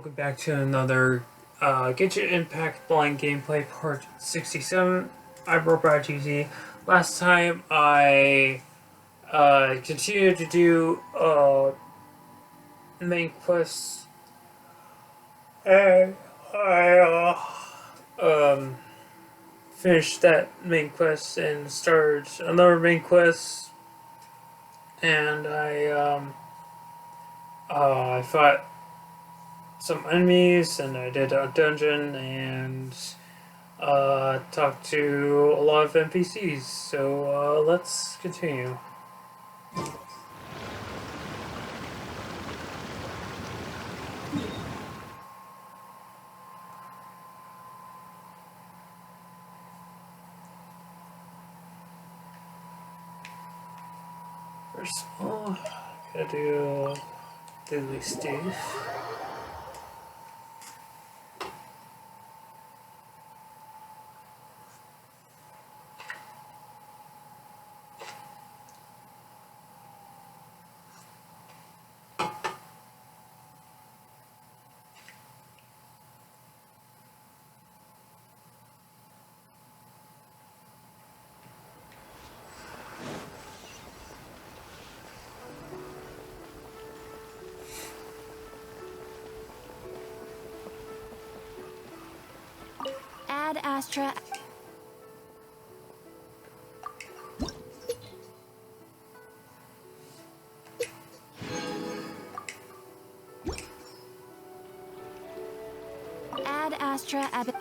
welcome back to another Genshin Impact blind gameplay part 67. I'm Robot GZ. Last time I continued to do main quests, and I finished that main quest and started another main quest, and I fought some enemies, and I did a dungeon, and talked to a lot of NPCs. So let's continue. First of all, gotta do daily stuff. Ad Astra. Ad Astra Ab.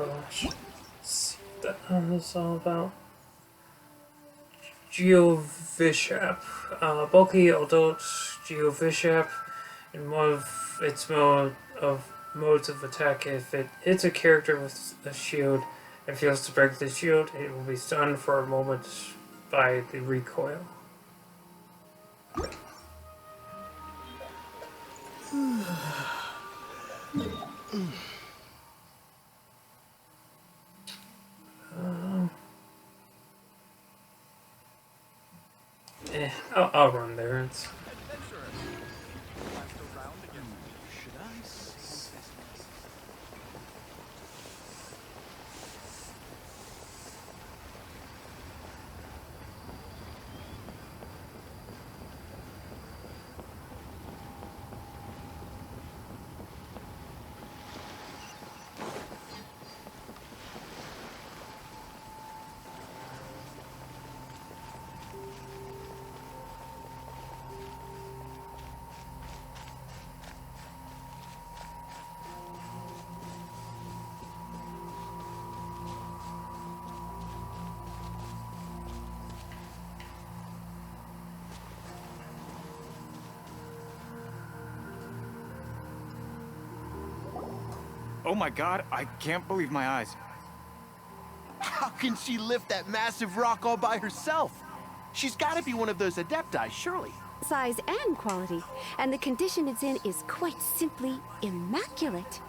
Let's see what that is all about. Geovishap. Bulky adult Geovishap in one of its modes of attack. If it hits a character with a shield and fails to break the shield, it will be stunned for a moment by the recoil. I'll run there. It's Oh my god, I can't believe my eyes. How can she lift that massive rock all by herself? She's got to be one of those adepti, surely. Size and quality, and the condition it's in is quite simply immaculate.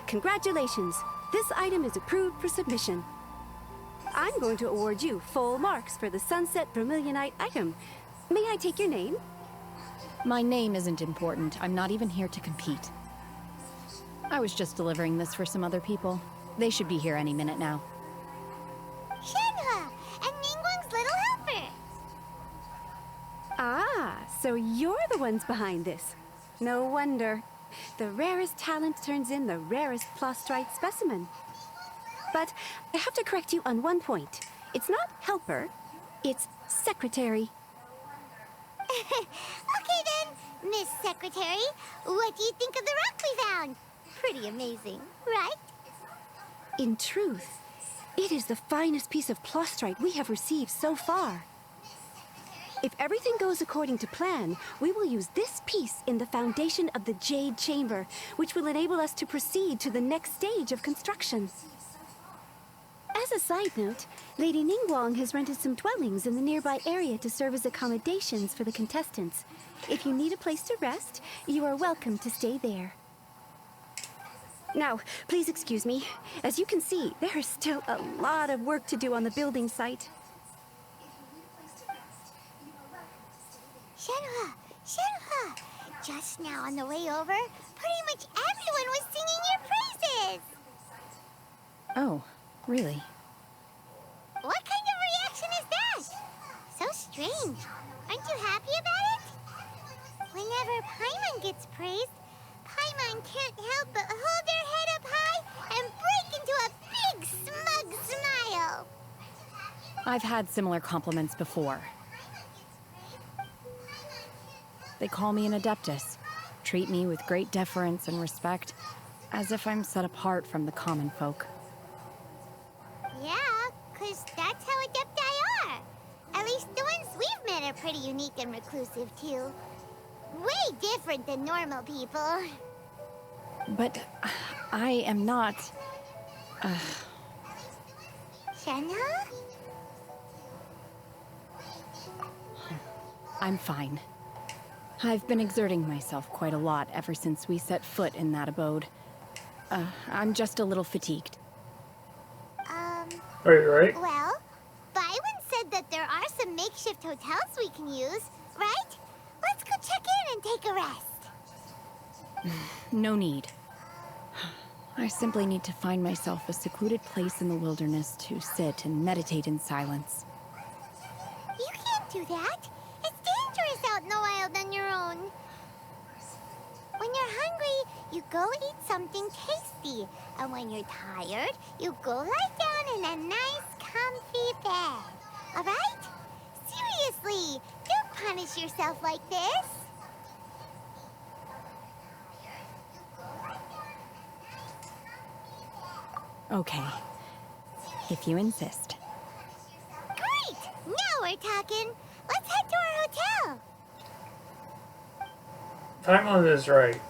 Congratulations, this item is approved for submission. I'm going to award you full marks for the Sunset Vermilionite item. May I take your name? My name isn't important. I'm not even here to compete. I was just delivering this for some other people. They should be here any minute now. Shenhe and Ningguang's little helper. Ah, so you're the ones behind this. No wonder. The rarest talent turns in the rarest plastrite specimen. But I have to correct you on one point. It's not helper, it's secretary. Okay then, Miss Secretary, what do you think of the rock we found? Pretty amazing, right? In truth, it is the finest piece of plastrite we have received so far. If everything goes according to plan, we will use this piece in the foundation of the Jade Chamber, which will enable us to proceed to the next stage of construction. As a side note, Lady Ningguang has rented some dwellings in the nearby area to serve as accommodations for the contestants. If you need a place to rest, you are welcome to stay there. Now, please excuse me. As you can see, there is still a lot of work to do on the building site. Shenhua! Shenhua! Just now on the way over, pretty much everyone was singing your praises! Oh, really? What kind of reaction is that? So strange. Aren't you happy about it? Whenever Paimon gets praised, Paimon can't help but hold their head up high and break into a big smug smile. I've had similar compliments before. They call me an adeptus, treat me with great deference and respect, as if I'm set apart from the common folk. Yeah, 'cause that's how adepti are. At least the ones we've met are pretty unique and reclusive, too. Way different than normal people. But I am not... Shenhua? I'm fine. I've been exerting myself quite a lot ever since we set foot in that abode. I'm just a little fatigued. Right. Well, Byron said that there are some makeshift hotels we can use, right? Let's go check in and take a rest. No need. I simply need to find myself a secluded place in the wilderness to sit and meditate in silence. You can't do that. It's dangerous out in the wild on your own. When you're hungry, you go eat something tasty. And when you're tired, you go lie down in a nice, comfy bed. All right? Seriously, don't punish yourself like this. Okay. If you insist. Great! Now we're talking. Let's head to our hotel. Paimon is right.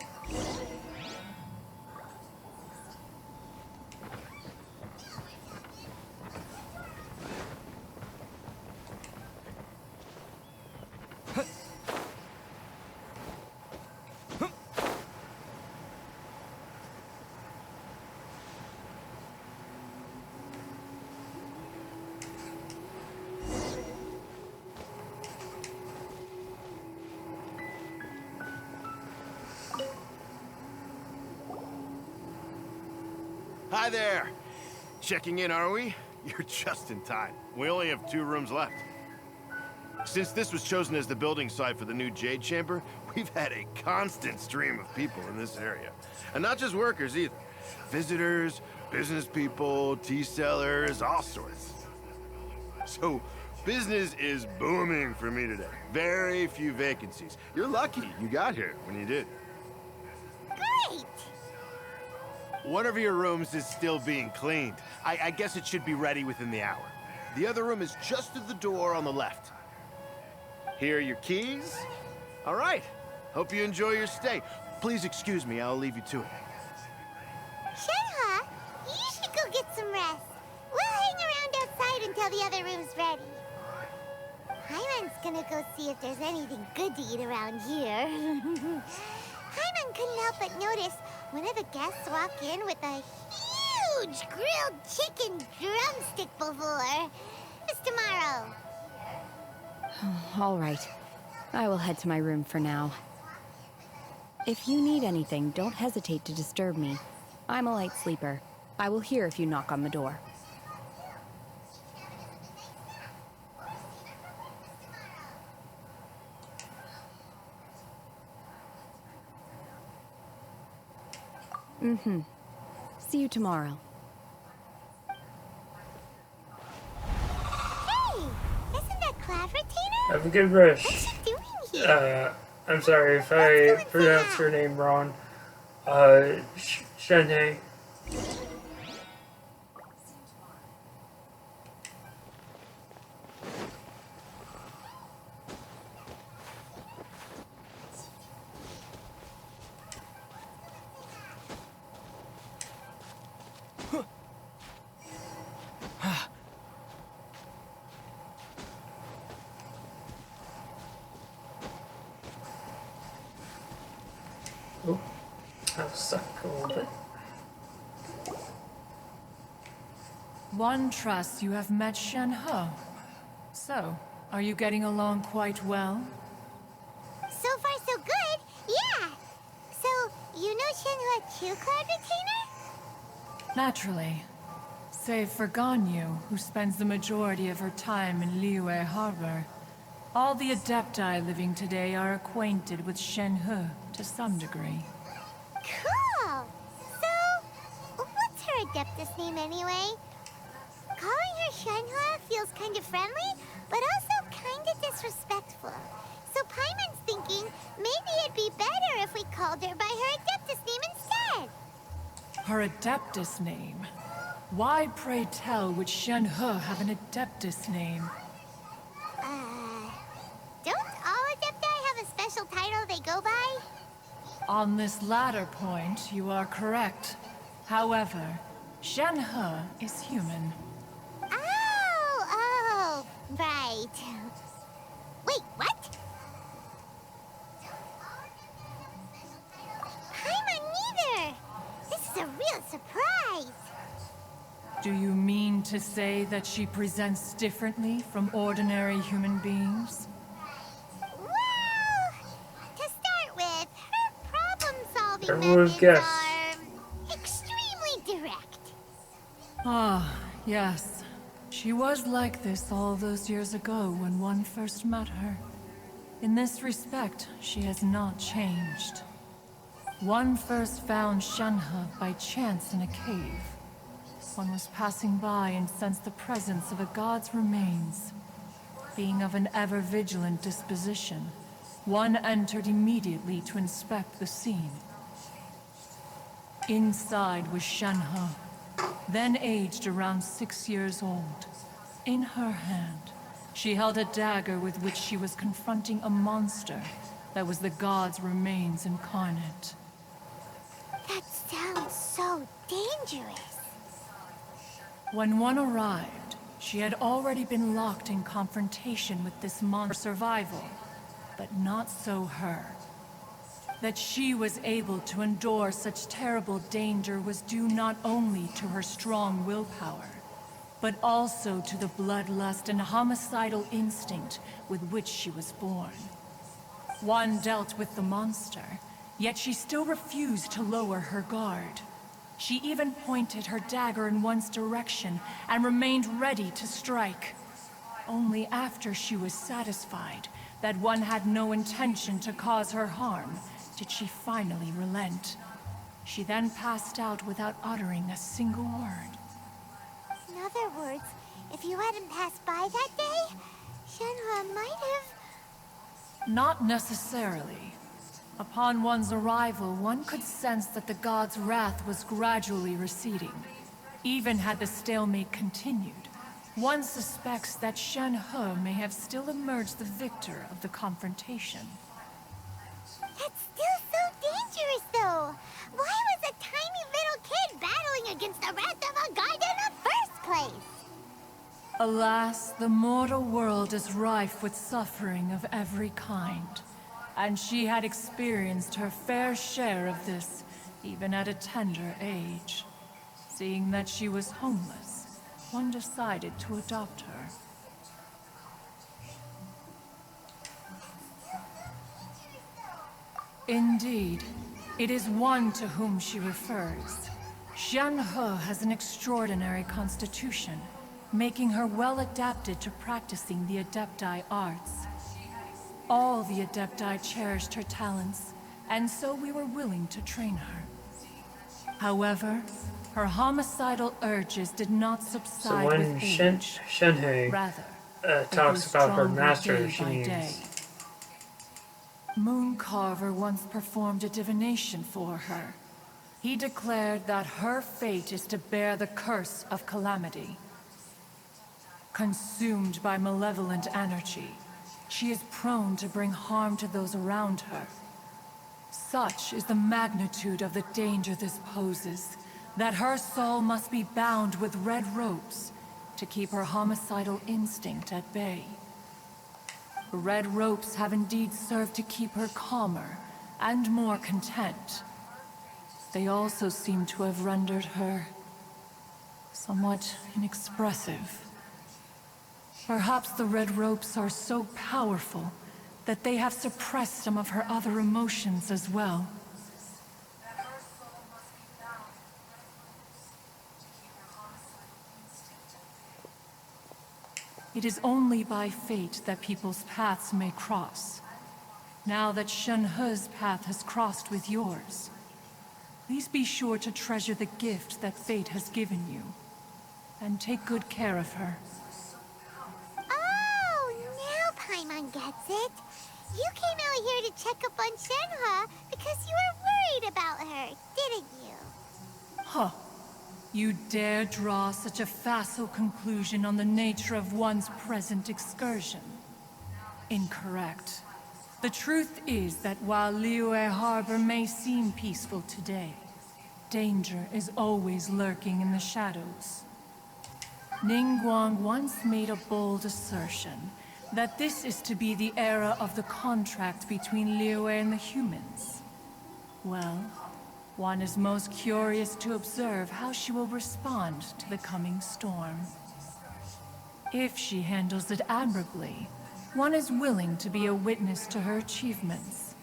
Hi there. Checking in, are we? You're just in time. We only have 2 rooms left. Since this was chosen as the building site for the new Jade Chamber, we've had a constant stream of people in this area. And not just workers either. Visitors, business people, tea sellers, all sorts. So, business is booming for me today. Very few vacancies. You're lucky you got here when you did. Great! One of your rooms is still being cleaned. I guess it should be ready within the hour. The other room is just at the door on the left. Here are your keys. All right. Hope you enjoy your stay. Please excuse me, I'll leave you to it. Shenhua, you should go get some rest. We'll hang around outside until the other room's ready. Paimon's gonna go see if there's anything good to eat around here. Paimon couldn't help but notice one of the guests walked in with a huge grilled chicken drumstick before. It's tomorrow. All right. I will head to my room for now. If you need anything, don't hesitate to disturb me. I'm a light sleeper. I will hear if you knock on the door. See you tomorrow. Hey, isn't that Claveratina? Have a good rest. What's she doing here? I'm sorry if I pronounced your name wrong. Shenhei. Oh, I was stuck a little bit. One trusts you have met Shen He. So, are you getting along quite well? So far, so good. Yeah. So, you know Shenhua too, Cloud Retainer? Naturally. Save for Ganyu, who spends the majority of her time in Liyue Harbor. All the Adepti living today are acquainted with Shen He to some degree. Cool. So, what's her Adeptus name anyway? Calling her Shenhua feels kind of friendly, but also kind of disrespectful. So Paimon's thinking maybe it'd be better if we called her by her Adeptus name instead. Her Adeptus name? Why, pray tell, would Shen He have an Adeptus name? Don't all Adepti have a special title they go by? On this latter point, you are correct. However, Shen He is human. Oh, right. Wait, what? Paimon neither! This is a real surprise! Do you mean to say that she presents differently from ordinary human beings? Well, to start with, her problem-solving Everyone methods guess. are extremely direct. Ah, yes. She was like this all those years ago when one first met her. In this respect, she has not changed. One first found Shenhe by chance in a cave. One was passing by and sensed the presence of a god's remains. Being of an ever-vigilant disposition, one entered immediately to inspect the scene. Inside was Shenhe, then aged around 6 years old. In her hand, she held a dagger with which she was confronting a monster that was the god's remains incarnate. That sounds so dangerous. When one arrived, she had already been locked in confrontation with this monster for survival, but not so her. That she was able to endure such terrible danger was due not only to her strong willpower, but also to the bloodlust and homicidal instinct with which she was born. One dealt with the monster, yet she still refused to lower her guard. She even pointed her dagger in one's direction and remained ready to strike. Only after she was satisfied that one had no intention to cause her harm did she finally relent. She then passed out without uttering a single word. In other words, if you hadn't passed by that day, Shenhua might have... Not necessarily. Upon one's arrival, one could sense that the god's wrath was gradually receding. Even had the stalemate continued, one suspects that Shen He may have still emerged the victor of the confrontation. That's still so dangerous, though. Why was a tiny little kid battling against the wrath of a god in the first place? Alas, the mortal world is rife with suffering of every kind. And she had experienced her fair share of this, even at a tender age. Seeing that she was homeless, one decided to adopt her. Indeed, it is one to whom she refers. Shen He has an extraordinary constitution, making her well adapted to practicing the Adepti arts. All the Adepti cherished her talents, and so we were willing to train her. However, her homicidal urges did not So subside when with age. Shenhe Rather, talks grew about her stronger master, day she by means... day. Mooncarver once performed a divination for her. He declared that her fate is to bear the curse of calamity. Consumed by malevolent energy, she is prone to bring harm to those around her. Such is the magnitude of the danger this poses, that her soul must be bound with red ropes to keep her homicidal instinct at bay. The red ropes have indeed served to keep her calmer, and more content. They also seem to have rendered her somewhat inexpressive. Perhaps the red ropes are so powerful that they have suppressed some of her other emotions as well. It is only by fate that people's paths may cross. Now that Shen-He's path has crossed with yours, please be sure to treasure the gift that fate has given you, and take good care of her. Oh, now Paimon gets it. You came out here to check up on Shenhe because you were worried about her, didn't you? Huh. You dare draw such a facile conclusion on the nature of one's present excursion? Incorrect. The truth is that while Liyue Harbor may seem peaceful today, danger is always lurking in the shadows. Ningguang once made a bold assertion that this is to be the era of the contract between Liyue and the humans. Well, one is most curious to observe how she will respond to the coming storm. If she handles it admirably, one is willing to be a witness to her achievements.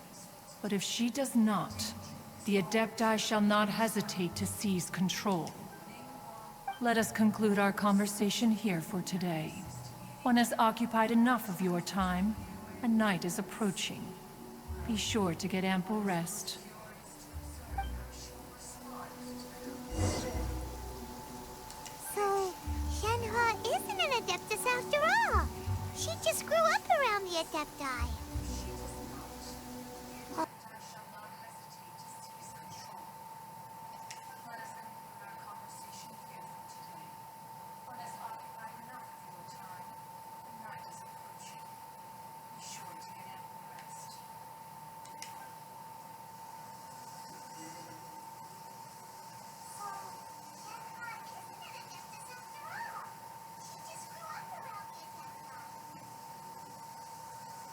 But if she does not, the Adepti shall not hesitate to seize control. Let us conclude our conversation here for today. One has occupied enough of your time, and night is approaching. Be sure to get ample rest. So, Shenhe isn't an Adeptus after all. She just grew up around the Adepti.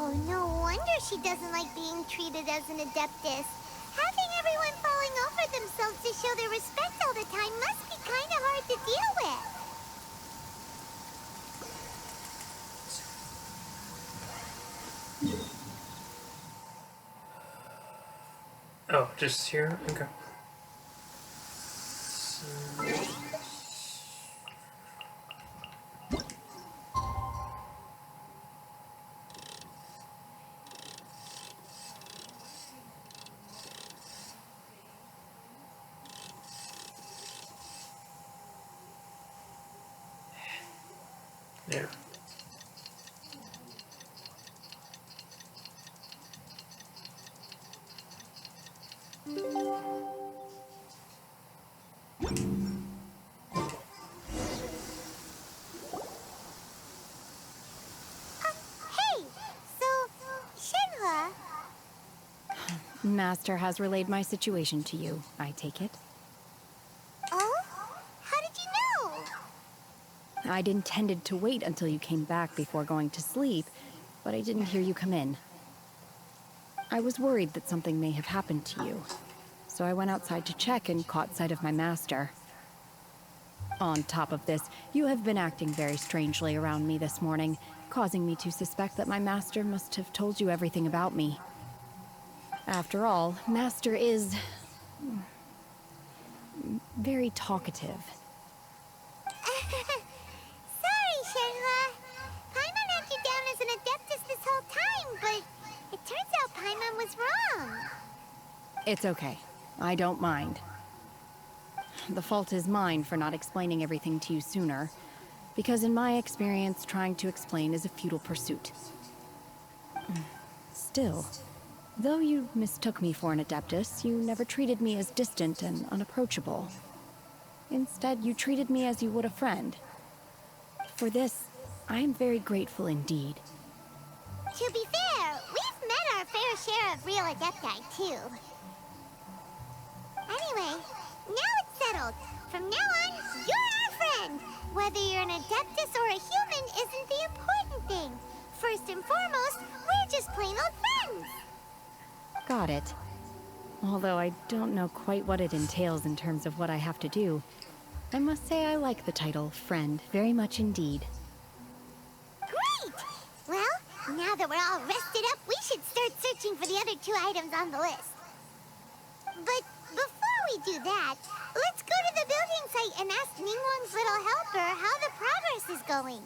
Oh, no wonder she doesn't like being treated as an Adeptus. Having everyone falling over themselves to show their respect all the time must be kind of hard to deal with. Oh, just here? Okay. Yeah. Hey, so, Shenhe, Master has relayed my situation to you, I take it. oh? How did you know? I'd intended to wait until you came back before going to sleep, but I didn't hear you come in. I was worried that something may have happened to you, so I went outside to check and caught sight of my master. On top of this, you have been acting very strangely around me this morning, causing me to suspect that my master must have told you everything about me. After all, Master is very talkative. Sorry, Shenhe. Paimon had you down as an Adeptus this whole time, but it turns out Paimon was wrong. It's okay. I don't mind. The fault is mine for not explaining everything to you sooner, because in my experience, trying to explain is a futile pursuit. Still, though you mistook me for an Adeptus, you never treated me as distant and unapproachable. Instead, you treated me as you would a friend. For this, I am very grateful indeed. To be fair, we've met our fair share of real Adepti, too. Anyway, now it's settled. From now on, you're our friend. Whether you're an Adeptus or a human isn't the important thing. First and foremost, we're just plain old friends. Got it. Although I don't know quite what it entails in terms of what I have to do. I must say I like the title, Friend, very much indeed. Great! Well, now that we're all rested up, we should start searching for the other 2 items on the list. But before we do that, let's go to the building site and ask Ningguang's little helper how the progress is going.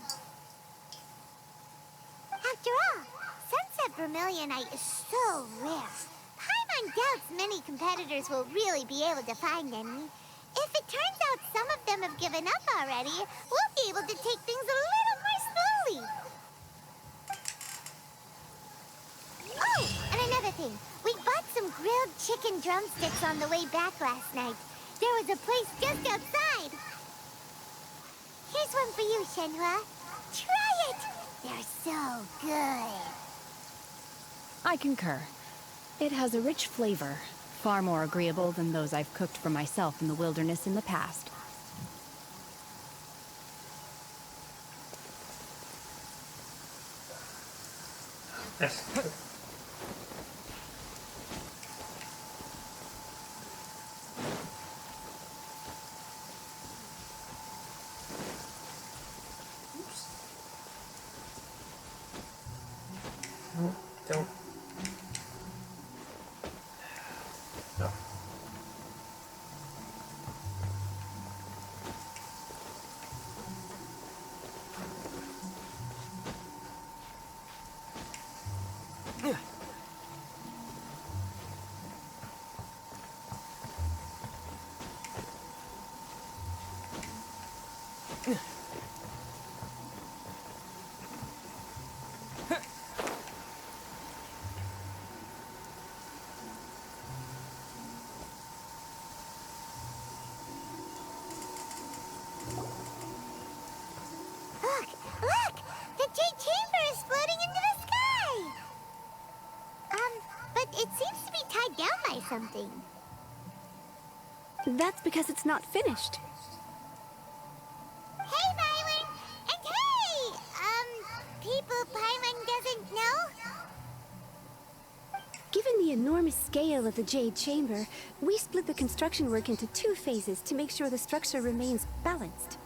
After all, Sunset Vermilionite is so rare. Paimon doubts many competitors will really be able to find any. If it turns out some of them have given up already, we'll be able to take things a little more slowly. Oh, and another thing. We bought some grilled chicken drumsticks on the way back last night. There was a place just outside. Here's one for you, Shenhua. Try it! They're so good. I concur. It has a rich flavor, far more agreeable than those I've cooked for myself in the wilderness in the past. Yes. No, don't. No. Look! Look! The Jade Chamber is floating into the sky! But it seems to be tied down by something. That's because it's not finished. Hey, Byron! And hey! People Paimon doesn't know? Given the enormous scale of the Jade Chamber, we split the construction work into 2 phases to make sure the structure remains balanced.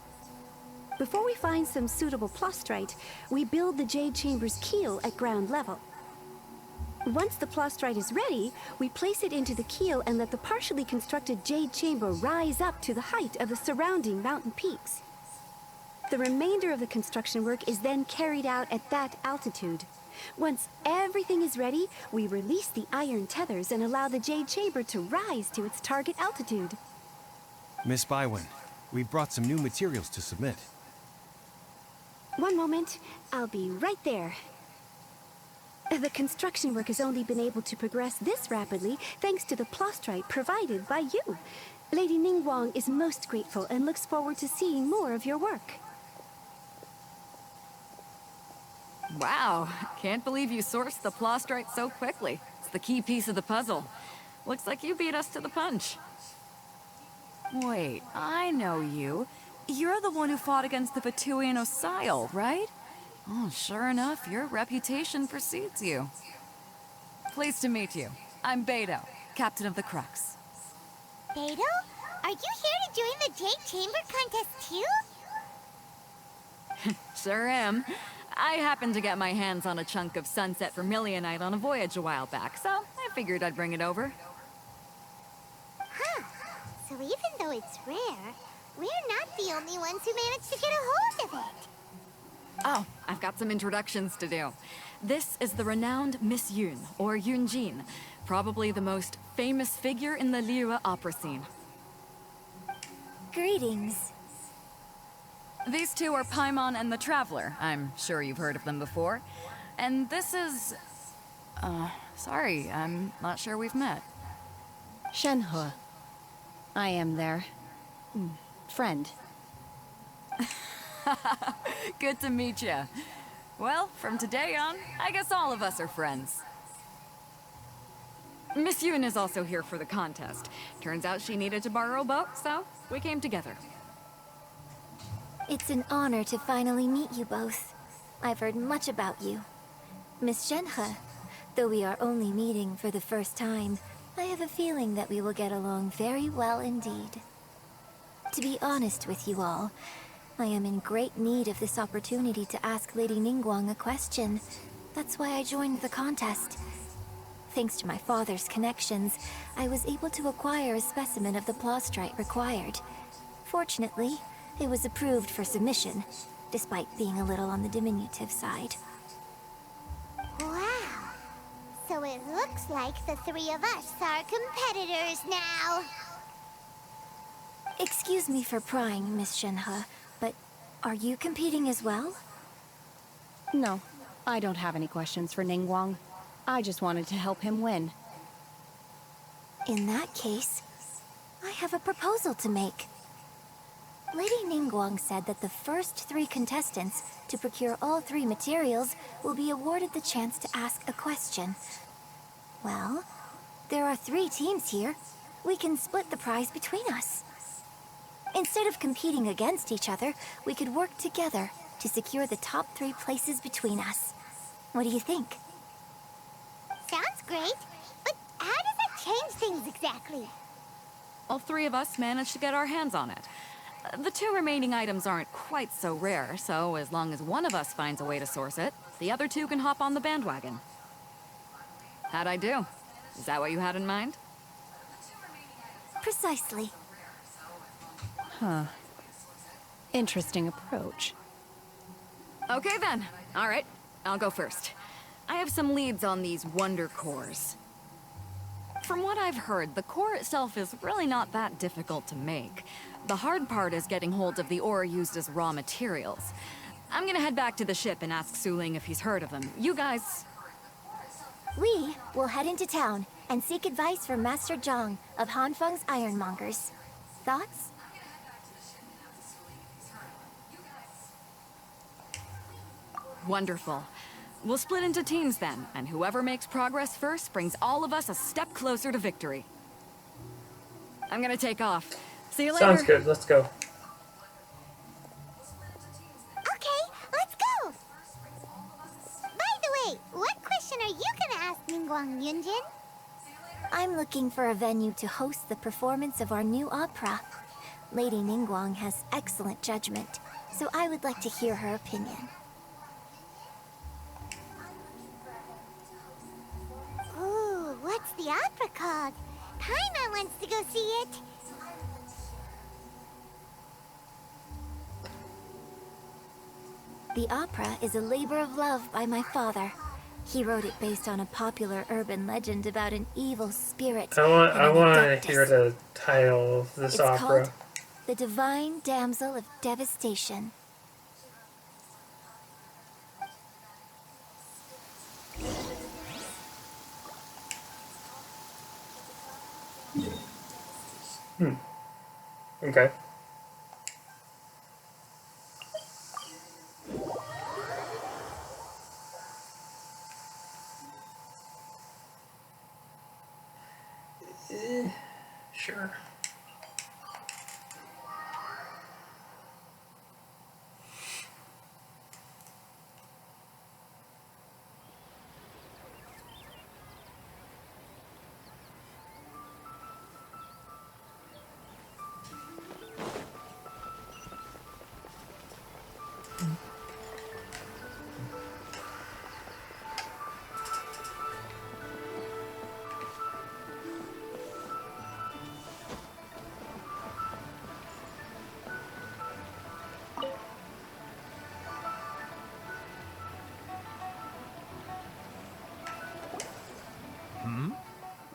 Before we find some suitable plastrite, we build the Jade Chamber's keel at ground level. Once the plastrite is ready, we place it into the keel and let the partially constructed Jade Chamber rise up to the height of the surrounding mountain peaks. The remainder of the construction work is then carried out at that altitude. Once everything is ready, we release the iron tethers and allow the Jade Chamber to rise to its target altitude. Miss Bywin, we've brought some new materials to submit. One moment, I'll be right there. The construction work has only been able to progress this rapidly thanks to the plastrite provided by you. Lady Ningguang is most grateful and looks forward to seeing more of your work. Wow, can't believe you sourced the plastrite so quickly. It's the key piece of the puzzle. Looks like you beat us to the punch. Wait, I know you. You're the one who fought against the Fatui and Osile, right? Oh, sure enough, your reputation precedes you. Pleased to meet you. I'm Beidou, captain of the Crux. Beidou? Are you here to join the Jade Chamber contest too? Sure am. I happened to get my hands on a chunk of Sunset Vermilionite on a voyage a while back, so I figured I'd bring it over. Huh. So even though it's rare, we're not the only ones who managed to get a hold of it. Oh, I've got some introductions to do. This is the renowned Miss Yun, or Yunjin, probably the most famous figure in the Liyue opera scene. Greetings. These 2 are Paimon and the Traveler. I'm sure you've heard of them before. And this is... sorry, I'm not sure we've met. Shenhua. I am their... friend. Good to meet you. Well, from today on, I guess all of us are friends. Miss Yun is also here for the contest. Turns out she needed to borrow a boat, so we came together. It's an honor to finally meet you both. I've heard much about you. Miss Shenhe, though we are only meeting for the first time, I have a feeling that we will get along very well indeed. To be honest with you all, I am in great need of this opportunity to ask Lady Ningguang a question. That's why I joined the contest. Thanks to my father's connections, I was able to acquire a specimen of the plaustrite required. Fortunately, it was approved for submission, despite being a little on the diminutive side. Wow. So it looks like the three of us are competitors now. Excuse me for prying, Miss Shenhe, but are you competing as well? No, I don't have any questions for Ningguang. I just wanted to help him win. In that case, I have a proposal to make. Lady Ningguang said that the first 3 contestants to procure all 3 materials will be awarded the chance to ask a question. Well, there are 3 teams here. We can split the prize between us. Instead of competing against each other, we could work together to secure the top 3 places between us. What do you think? Sounds great, but how does that change things exactly? All 3 of us managed to get our hands on it. The 2 remaining items aren't quite so rare, so as long as one of us finds a way to source it, the other 2 can hop on the bandwagon. How'd I do? Is that what you had in mind? Precisely. Huh. Interesting approach. Okay then. All right, I'll go first. I have some leads on these wonder cores. From what I've heard, the core itself is really not that difficult to make. The hard part is getting hold of the ore used as raw materials. I'm gonna head back to the ship and ask Su Ling if he's heard of them. You guys... We will head into town and seek advice from Master Zhang of Hanfeng's Ironmongers. Thoughts? Wonderful. We'll split into teams then, and whoever makes progress first brings all of us a step closer to victory. I'm gonna take off. See you later. Sounds good. Let's go. Okay, let's go! By the way, what question are you gonna ask Ningguang Yunjin? I'm looking for a venue to host the performance of our new opera. Lady Ningguang has excellent judgment, so I would like to hear her opinion. Ooh, what's the opera called? Paimon wants to go see it. The opera is a labor of love by my father. He wrote it based on a popular urban legend about an evil spirit. I want to hear the title of this It's opera. called The Divine Damsel of Devastation. Okay. Sure.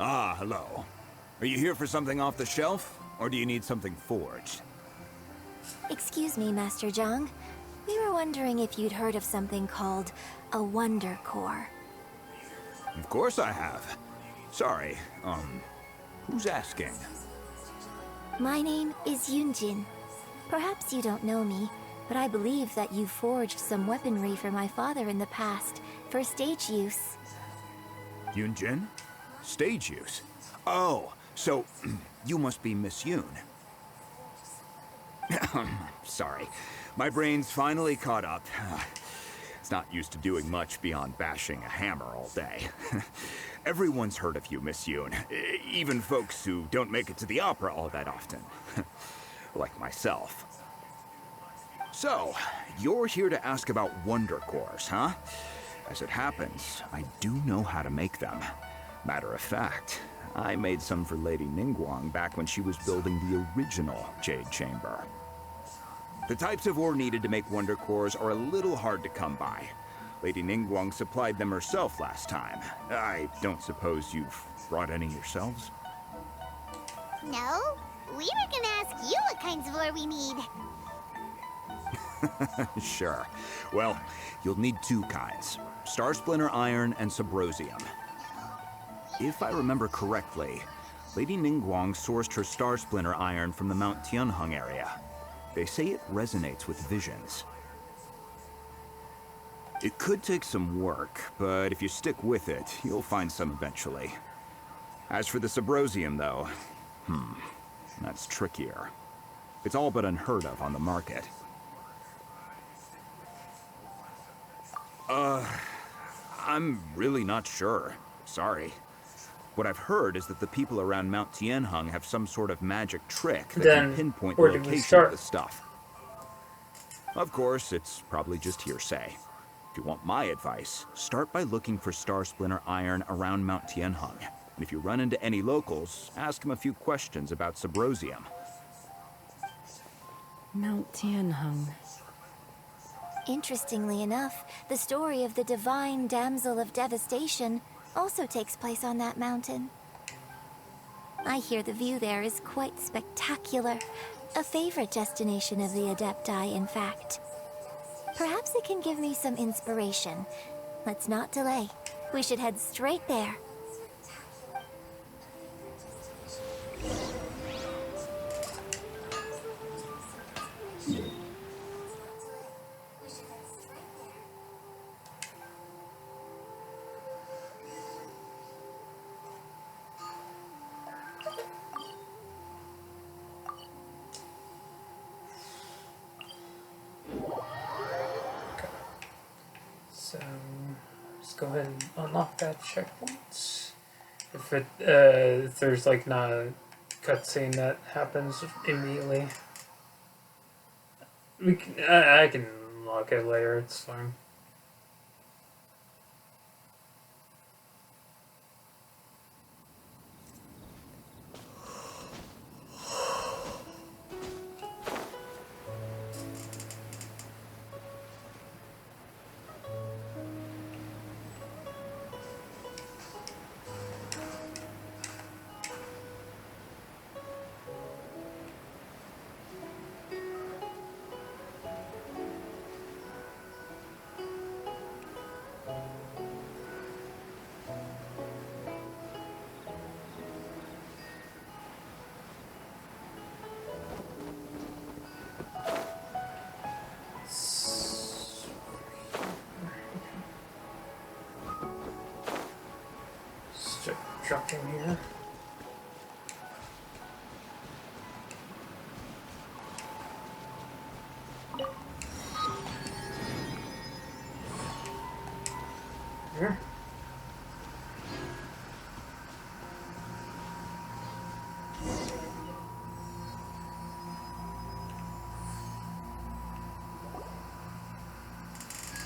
Ah, hello. Are you here for something off the shelf, or do you need something forged? Excuse me, Master Zhang. We were wondering if you'd heard of something called a Wonder Core. Of course I have. Sorry, who's asking? My name is Yunjin. Perhaps you don't know me, but I believe that you forged some weaponry for my father in the past, for stage use. Yunjin? Stage use? Oh, so you must be Miss Yun. Sorry, my brain's finally caught up. It's not used to doing much beyond bashing a hammer all day. Everyone's heard of you, Miss Yoon. Even folks who don't make it to the opera all that often. Like myself. So, you're here to ask about wonder cores, huh? As it happens, I do know how to make them. Matter of fact, I made some for Lady Ningguang back when she was building the original Jade Chamber. The types of ore needed to make wonder cores are a little hard to come by. Lady Ningguang supplied them herself last time. I don't suppose you've brought any yourselves? No, we were gonna ask you what kinds of ore we need. Sure. Well, you'll need two kinds. Star Splinter Iron and Subrosium. If I remember correctly, Lady Ningguang sourced her Star Splinter Iron from the Mount Tianheng area. They say it resonates with visions. It could take some work, but if you stick with it, you'll find some eventually. As for the Subrosium, though, that's trickier. It's all but unheard of on the market. I'm really not sure. Sorry. What I've heard is that the people around Mount Tianheng have some sort of magic trick that can pinpoint the location of the stuff. Of course, it's probably just hearsay. If you want my advice, start by looking for Star Splinter Iron around Mount Tianheng. And if you run into any locals, ask them a few questions about Subrosium. Mount Tianheng. Interestingly enough, the story of the divine damsel of devastation also takes place on that mountain. I hear the view there is quite spectacular. A favorite destination of the Adepti, in fact. Perhaps it can give me some inspiration. Let's not delay. We should head straight there. So, let's go ahead and unlock that checkpoint. If there's like not a cutscene that happens immediately, I can unlock it later. It's fine. Drop in here. Here.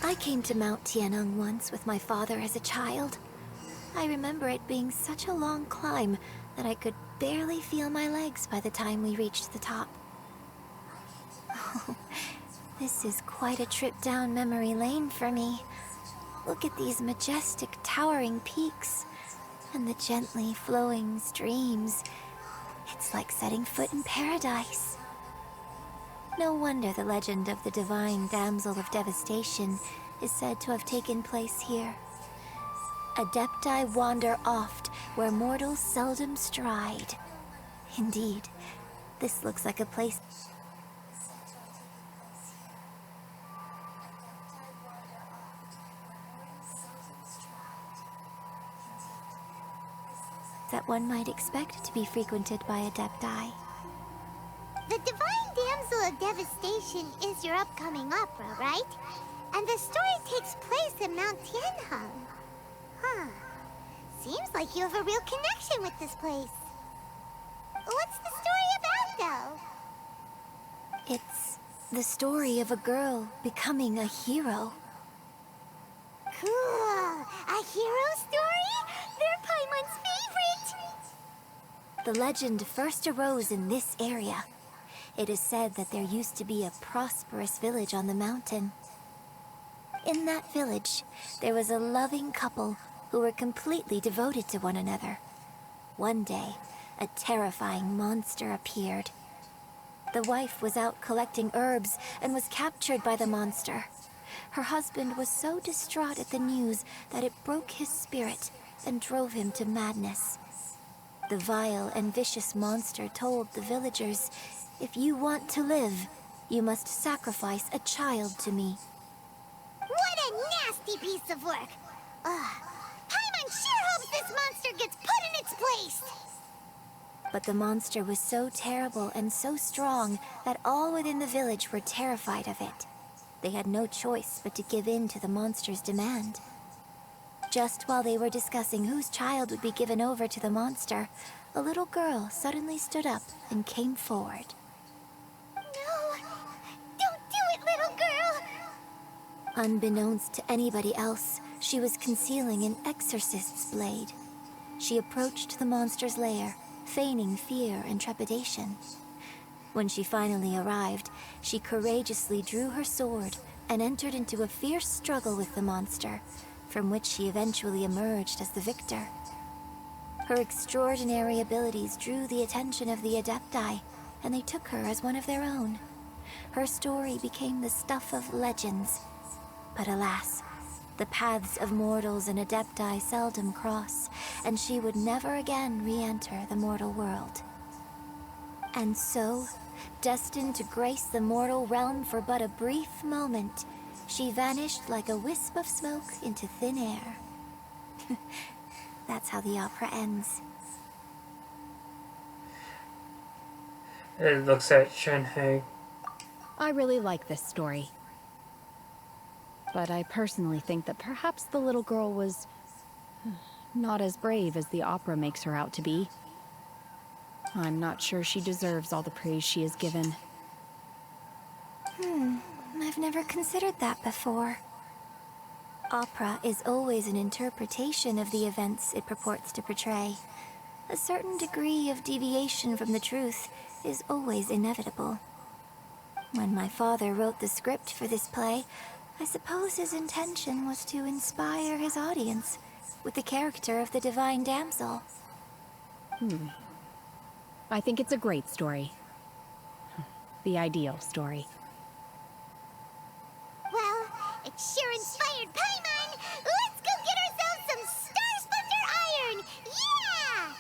I came to Mount Tianheng once with my father as a child. I remember it being such a long climb that I could barely feel my legs by the time we reached the top. Oh, this is quite a trip down memory lane for me. Look at these majestic, towering peaks and the gently flowing streams. It's like setting foot in paradise. No wonder the legend of the divine damsel of devastation is said to have taken place here. Adepti wander oft, where mortals seldom stride. Indeed, this looks like a place that one might expect to be frequented by Adepti. The Divine Damsel of Devastation is your upcoming opera, right? And the story takes place in Mount Tianheng. Huh. Seems like you have a real connection with this place. What's the story about, though? It's the story of a girl becoming a hero. Cool. A hero story? They're Paimon's favorite! The legend first arose in this area. It is said that there used to be a prosperous village on the mountain. In that village, there was a loving couple who were completely devoted to one another. One day, a terrifying monster appeared. The wife was out collecting herbs and was captured by the monster. Her husband was so distraught at the news that it broke his spirit and drove him to madness. The vile and vicious monster told the villagers, "If you want to live, you must sacrifice a child to me." What a nasty piece of work! Paimon sure hopes this monster gets put in its place! But the monster was so terrible and so strong that all within the village were terrified of it. They had no choice but to give in to the monster's demand. Just while they were discussing whose child would be given over to the monster, a little girl suddenly stood up and came forward. No! Don't do it, little girl! Unbeknownst to anybody else, she was concealing an exorcist's blade. She approached the monster's lair, feigning fear and trepidation. When she finally arrived, she courageously drew her sword and entered into a fierce struggle with the monster, from which she eventually emerged as the victor. Her extraordinary abilities drew the attention of the Adepti, and they took her as one of their own. Her story became the stuff of legends. But alas, the paths of mortals and Adepti seldom cross, and she would never again re-enter the mortal world. And so, destined to grace the mortal realm for but a brief moment, she vanished like a wisp of smoke into thin air. That's how the opera ends. It looks at Shenhe. I really like this story. But I personally think that perhaps the little girl was not as brave as the opera makes her out to be. I'm not sure she deserves all the praise she is given. I've never considered that before. Opera is always an interpretation of the events it purports to portray. A certain degree of deviation from the truth is always inevitable. When my father wrote the script for this play, I suppose his intention was to inspire his audience with the character of the divine damsel. I think it's a great story. The ideal story. Well, it sure inspired Paimon! Let's go get ourselves some Star Splendor Iron! Yeah!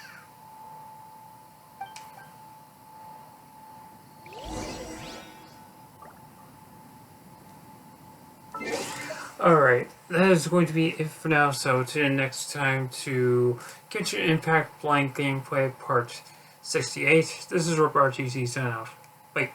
Alright, that is going to be it for now, so tune in next time to Genshin Impact Blind Gameplay Part 68. This is RoboRTC signing off. Bye.